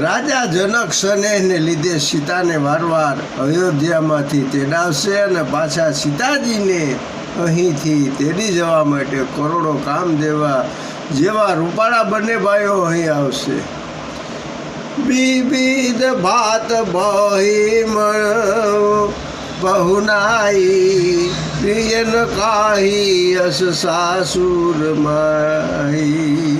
રાજા જનક સ્નેહને લીધે સીતાને વારવાર અયોધ્યામાંથી તેડાવશે અને પાછા સીતાજીને અહીંથી તેડી જવા માટે કરોડો કામ દેવા જેવા રૂપાળા બંને ભાઈઓ અહીં આવશે. વિવિધ ભાત બહિમણ પહુનાઈ પ્રિયન કાહી યશ સાસુર માહી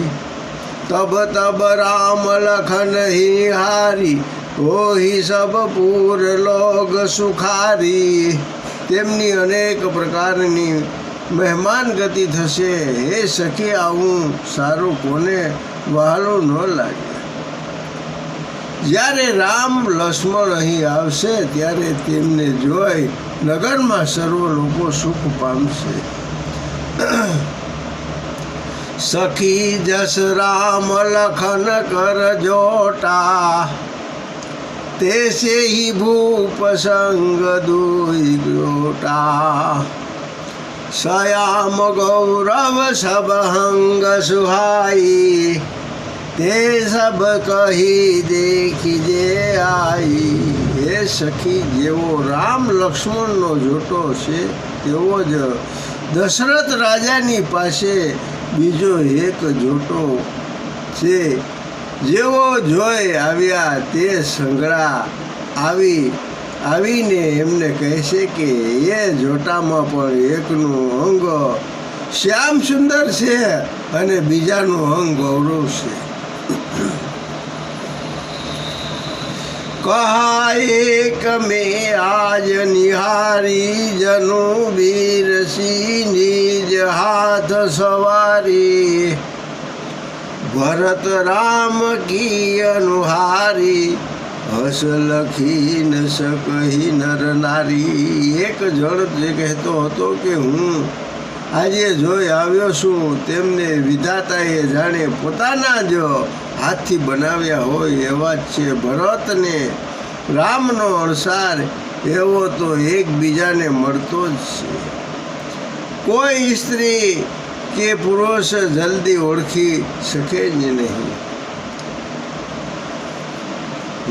તબ તબ રામ લખન ही हारी होही सब पूर लोग सुखारी. તેમની અનેક પ્રકારની મહેમાન ગતિ થશે. હે સખી, આવું સારું કોને વહાલું ન લાગે. જ્યારે રામ લક્ષ્મણ અહીં આવશે ત્યારે તેમને જોઈ નગરમાં સર્વ લોકો સુખ પામશે. સખી જસ રામ લખન કર જોટા તેસે ही भूप संग दुई ग्रोटा सयाम गौरव सब हंग सुहाई તે સબ કહી દેખી જે આઈ. હે સખી, જેવો રામ લક્ષ્મણનો જોટો છે તેવો જ દશરથ રાજાની પાસે બીજો એક જોટો છે. જેવો જોઈ આવ્યા તે સંગળા આવીને એમને કહેશે કે એ જોટામાં પણ એકનું અંગ શ્યામ સુંદર છે અને બીજાનું અંગ ગૌરવ છે. કહા એક મેં આજ નિહારી જનુ વીર સિંહ નિજ હાથ સવારી ભરત રામ કી અનુહારી હસ લખી ન શકહી નર નારી. એક જણ જે કહેતો હતો કે હું આજે જોઈ આવ્યો છું તેમને વિધાતાએ જાણે પોતાના જ હાથથી બનાવ્યા હોય એવા જ છે. ભરતને રામનો અણસાર એવો તો એકબીજાને મળતો જ છે. કોઈ સ્ત્રી કે પુરુષ જલ્દી ઓળખી શકે જ નહીં.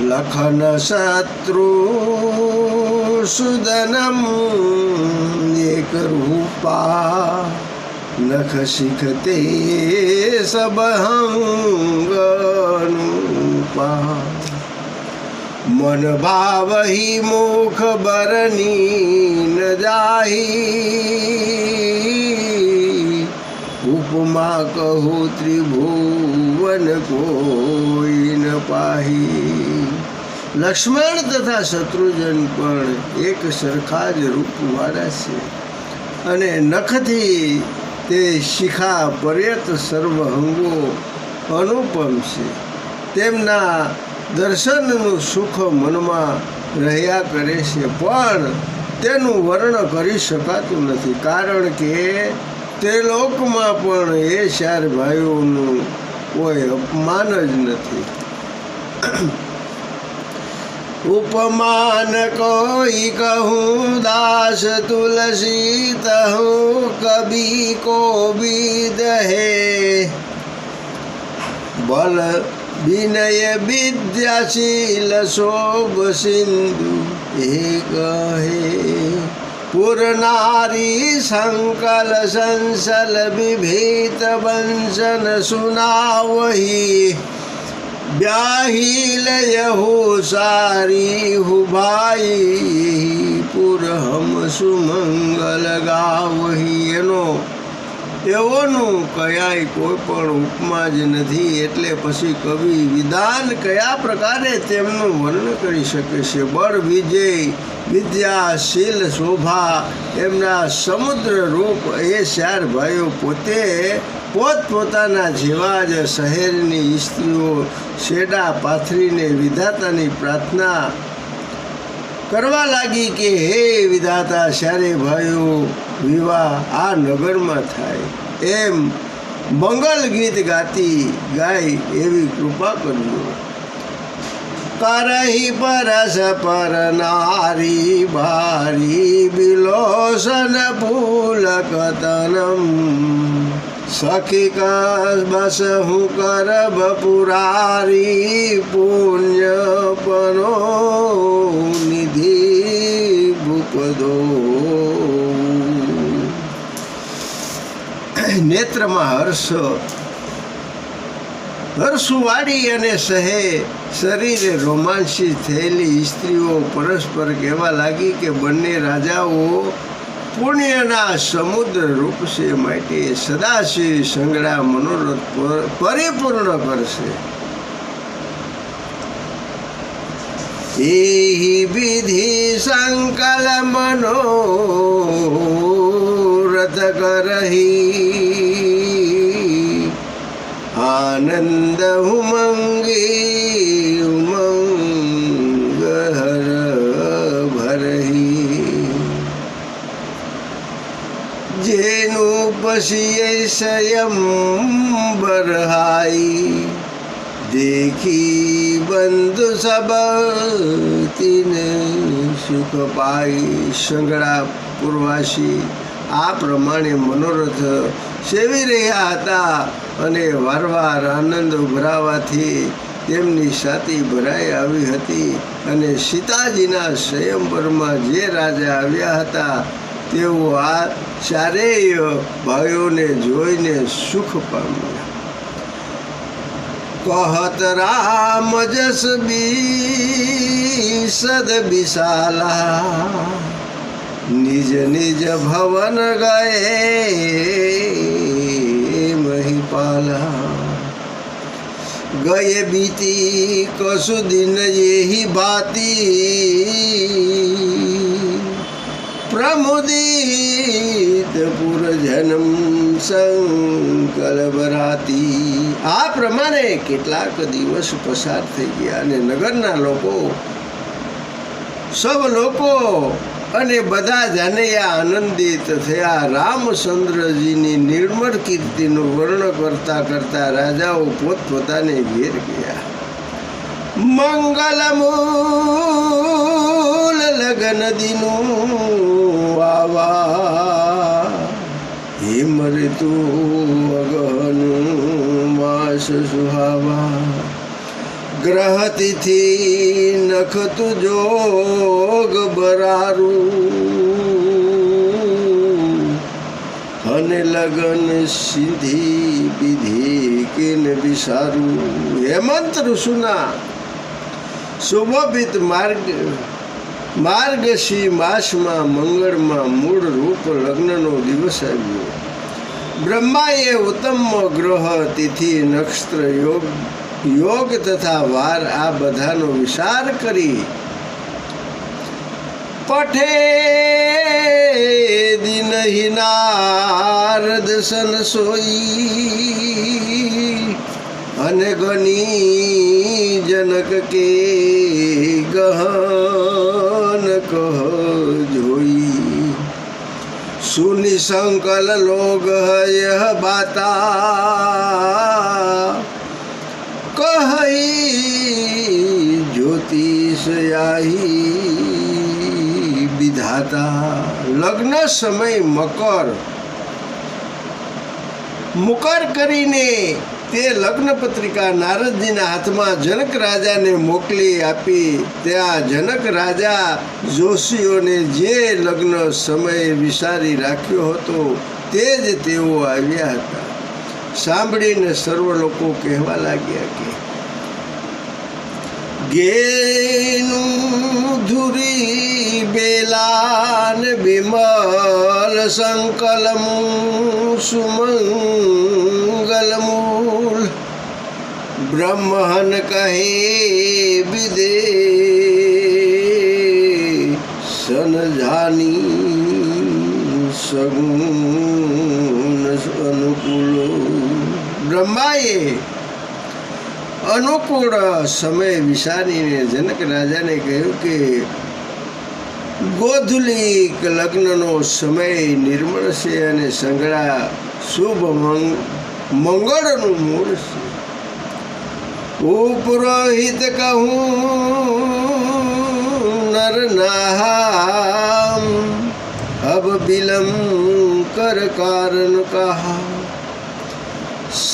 લખન શત્રુ સુદનમ એક રૂપા નખ શીખતે સબ હંગનુપા મન ભાવહી મુખ બરની ન જાહી ઉપમા કહું ત્રિભુવન કોઈ ન પાહી. લક્ષ્મણ તથા શત્રુજન પણ એક સરખા જ રૂપવાળા છે અને નખથી તે શિખા પર્યત સર્વ અંગો અનુપમ છે. તેમના દર્શનનું સુખ મનમાં રહ્યા કરે છે પણ તેનું વર્ણન કરી શકાતું નથી, કારણ કે તે લોકમાં પણ એ ચાર ભાઈઓનું કોઈ અપમાન જ નથી. ઉપમાન કોઈ કહું દાસ તુલસી તહું કબી કો બીદ હે બલ વિનય વિદ્યાશીલ શોભ સિંધુ એક હે પુર નારી સંકલ સંસલ વિભીત વંશન સુનાવહી ब्याहिल यहु सारी हुभाई पुर हम सुमंगल गावही. એવોનું કયાય કોઈ પણ ઉપમા જ નથી. એટલે પછી કવિ વિધાન કયા પ્રકારે તેમનું વર્ણન કરી શકે છે. બળ વિજય વિદ્યા શીલ શોભા એમના સમુદ્ર રૂપ એ ચાર ભાઈઓ પોતે પોતપોતાના જેવા જ શહેરની સ્ત્રીઓ શેડા પાથરીને વિધાતાની પ્રાર્થના કરવા લાગી કે હે વિધાતા, ચારે ભાઈઓ વિવાહ આ નગરમાં થાય એમ મંગલ ગીત ગાય એવી કૃપા કરજો. કરહી પરસ પર નારી બારી બિલોસન ફૂલ કતનમ સખી કસ બસ હું કરબ પુરારી પુણ્ય પનો નિધિ ભૂપદો. નેત્રમાં હર્ષુવાડી અને સહે શરીરે રોમાંચિત થયેલી સ્ત્રીઓ પરસ્પર કહેવા લાગી કે બંને રાજાઓ પુણ્યના સમુદ્ર રૂપશે, માટે સદાશિવ સંગડા મનોરથ પરિપૂર્ણ કરશે. એહી વિધિ સંકલ મનોરથ કરહી, આનંદ ઉમંગી ઉમંગ હર ભરહી. જેનું પશિય સંયમ બરહાઈ, દેખી બંધુ સબ તીને સુખ પાઈ. સંગડા પૂર્વાસી આ પ્રમાણે મનોરથ સેવી રહ્યા હતા અને વારવાર આનંદ ઉભરાવાથી તેમની છાતી ભરાઈ આવી હતી. અને સીતાજીના સ્વયંવરમાં જે રાજા આવ્યા હતા તેઓ આ ચારેય ભાઈઓને જોઈને સુખ પામ્યા. કહત રામ જસ બી સદ વિશાલા, નિજ નિજ ભવન ગયે મહિપાલા. ગયે બીતી કસુ દિન યહી ભાતી, પ્રમુદિત પુરજનમ સંકલ બરાતી. આ પ્રમાણે કેટલાક દિવસ પસાર થઈ ગયા અને નગરના લોકો સૌ લોકો અને બધા જાનૈયા આનંદિત થયા. રામચંદ્રજીની નિર્મળ કીર્તિનું વર્ણન કરતા કરતા રાજાઓ પોતપોતાને ઘેર ગયા. મંગલ મૂલ લગન દિનું આવા, હિમ ઋતુ અગહન માસ સુહાવા. ગ્રહ તિથિ નખતું જોગ બરારું, અને લગન સિંધિ વિધિ કેન વિસારું. હેમંત ઋષુના શોભોપિત માર્ગશી માસમાં મંગળમાં મૂળ રૂપ લગ્નનો દિવસ આવ્યો. બ્રહ્માએ ઉત્તમ ગ્રહ તિથિ નક્ષત્ર યોગ તથા વાર આ બધાનો વિચાર કરી પઠે દિનહિ નારદ સન સોઈ, અને ગની જનક કે ગહન કહ જોઈ. સુની સંકલ લોગ યહ બાતા, કહી જ્યોતિષ આહી વિધાતા. લગ્ન સમય મુકર કરીને તે લગ્ન પત્રિકા નારદજીના હાથમાં જનક રાજાને મોકલી આપી. ત્યાં જનક રાજા જોશીઓને જે લગ્ન સમય વિચારી રાખ્યો હતો તે જ તેઓ આવ્યા હતા. સાંભળીને સર્વ લોકો કહેવા લાગ્યા કે ગેનું ધુરી બેલાન બિમલ સંકલમૂ સુમંગલમૂલ. બ્રહ્મન કહે વિદે સનજાની સગુણ અનુકૂલો. બ્રહ્માએ અનુકૂળ સમય વિચારીને જનક રાજાને કહ્યું કે ગોધુલિક લગ્નનો સમય નિર્મળ છે અને સંગડા શુભ મંગળનું મૂળ છે. પુરોહિત કહું નર નાહામ, અબ બિલમ કર કારણ કહા.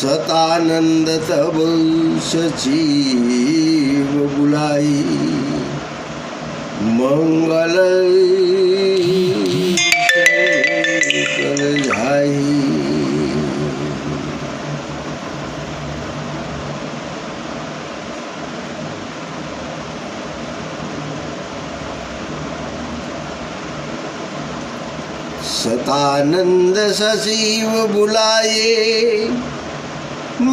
सतानंद तब सचिव बुलाई मंगल शंकर जाई। सतानंद सचिव बुलाए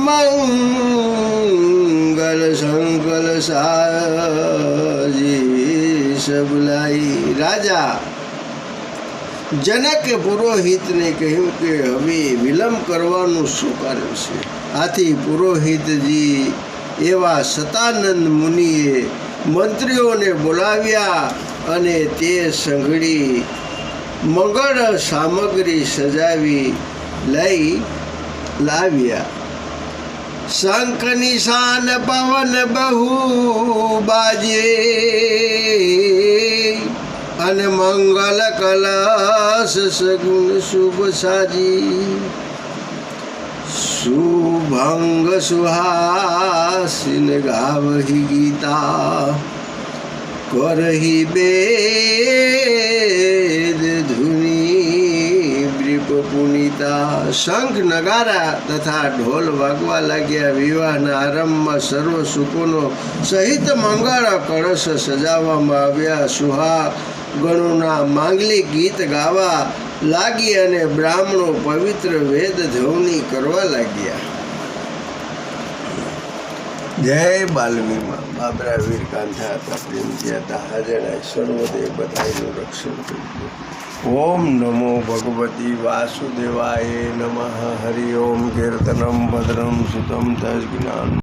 मंगल शंकर साजी बुलाई। રાજા જનકે પુરોહિતને કહ્યું કે હવે વિલંબ કરવાનું શું કારણ છે? આથી પુરોહિતજી એવા સતાનંદ મુનિએ મંત્રીઓને બોલાવ્યા અને તે સંઘડી મંગળ સામગ્રી સજાવી લઈ લાવ્યા। શંખ નિશાન પવન બહુ બાજે અને મંગલ કલશ સગુણ શુભ સાજી। શુભંગ સુહાસિન ગાવહી ગીતા કરહી બેદ ધુની બ્રીપ પુનિતા। શંખ નગારા તથા ઢોલ વાગવા લાગ્યા। વિવાહના આરંભમાં સર્વ સુખોનો સહિત મંગળ કળશ સજાવવામાં આવ્યા। સુહાગણોના માંગલિક ગીત ગાવા લાગી અને બ્રાહ્મણો પવિત્ર વેદ ધ્વનિ કરવા લાગ્યા। જય બાલવીમાં બાબરા વીર કાંઠા હતા પ્રેમજી હતા હાજરા સર્વદેવ બધાનું રક્ષણ કરજો। ઓમ નમો ભગવતી વાસુદેવાય નમઃ। હરિ ઓમ કીર્તનમ ભદ્રમ સુતમ તજ જ્ઞાન।